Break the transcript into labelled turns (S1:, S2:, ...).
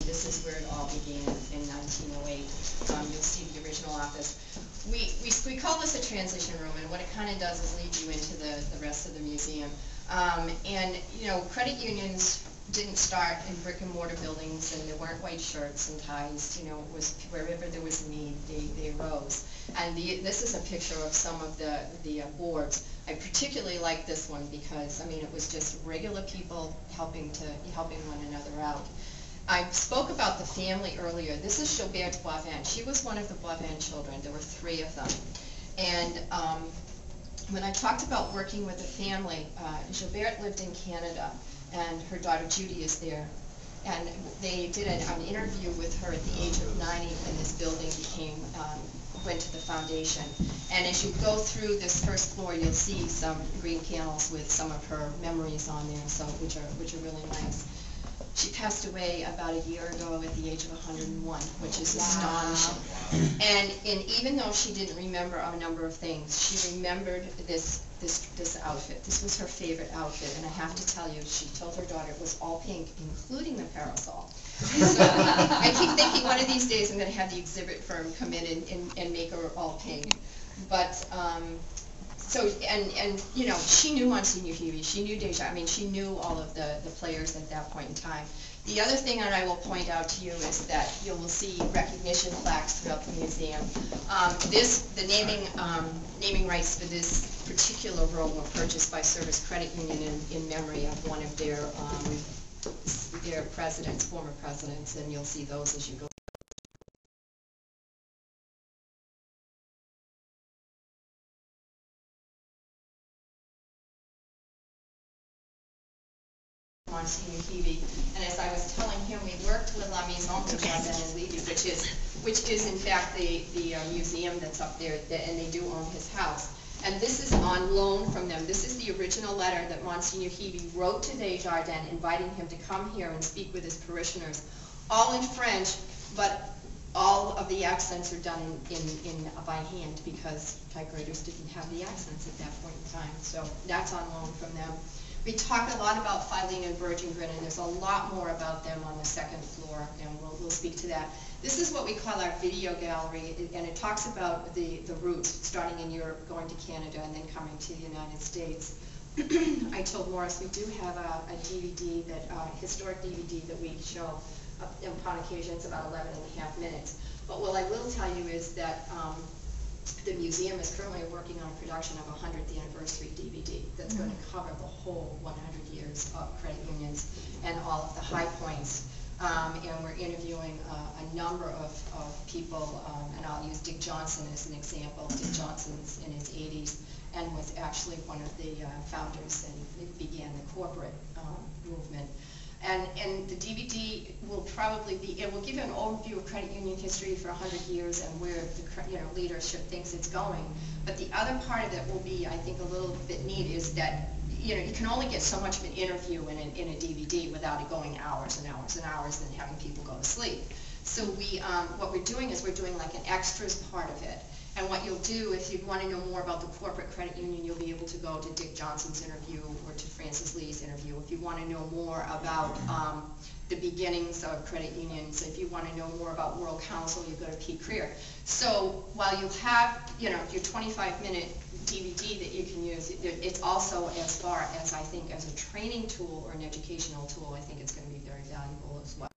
S1: This is where it all began in 1908. You'll see the original office. We call this a transition room, and what it kind of does is lead you into the rest of the museum. And you know, credit unions didn't start in brick and mortar buildings, and there weren't white shirts and ties. You know, it was wherever there was a need, they arose. And this is a picture of some of the boards. I particularly like this one because, I mean, it was just regular people helping one another out. I spoke about the family earlier. This is Gilberte Boivin. She was one of the Boivin children. There were 3 of them. And when I talked about working with the family, Gilberte lived in Canada, and her daughter Judy is there. And they did an interview with her at the age of 90 when this building went to the foundation. And as you go through this first floor, you'll see some green panels with some of her memories on there, so which are really nice. She passed away about a year ago at the age of 101, which is astonishing. And even though she didn't remember a number of things, she remembered this outfit. This was her favorite outfit, and I have to tell you, she told her daughter it was all pink, including the parasol. So I keep thinking one of these days I'm going to have the exhibit firm come in and make her all pink. But so, and you know, she knew Monsignor Hebe, she knew Deja, I mean, she knew all of the players at that point in time. The other thing that I will point out to you is that you will see recognition plaques throughout the museum. The naming rights for this particular room were purchased by Service Credit Union in memory of one of their presidents, former presidents, and you'll see those as you go. Monsignor Hebe, and as I was telling him, we worked with La Maison de Jardin and Levy, which is in fact the museum that's up there, and they do own his house. And this is on loan from them. This is the original letter that Monsignor Hebe wrote to Desjardins, inviting him to come here and speak with his parishioners, all in French, but all of the accents are done by hand because typewriters didn't have the accents at that point in time. So that's on loan from them. We talk a lot about Filene and Bergengren, and there's a lot more about them on the second floor, and we'll speak to that. This is what we call our video gallery, and it talks about the route, starting in Europe, going to Canada, and then coming to the United States. I told Morris we do have a DVD, historic DVD that we show upon occasion. It's about 11.5 minutes. But what I will tell you is that the museum is currently working on a production of a 100th anniversary DVD that's going to cover the whole 100 years of credit unions and all of the high points. And we're interviewing a number of people, and I'll use Dick Johnson as an example. Dick Johnson's in his 80s and was actually one of the founders and began the corporate movement. And the DVD will probably be, it will give you an overview of credit union history for 100 years and where the leadership thinks it's going. But the other part of it will be, I think, a little bit neat is that you can only get so much of an interview in a DVD without it going hours and hours and hours and having people go to sleep. So what we're doing is we're doing like an extras part of it. And what you'll do, if you want to know more about the corporate credit union, you'll be able to go to Dick Johnson's interview or to Francis Lee's interview. If you want to know more about the beginnings of credit unions, if you want to know more about World Council, you go to Pete Creer. So while you have, your 25-minute DVD that you can use, it's also, as far as I think as a training tool or an educational tool, I think it's going to be very valuable as well.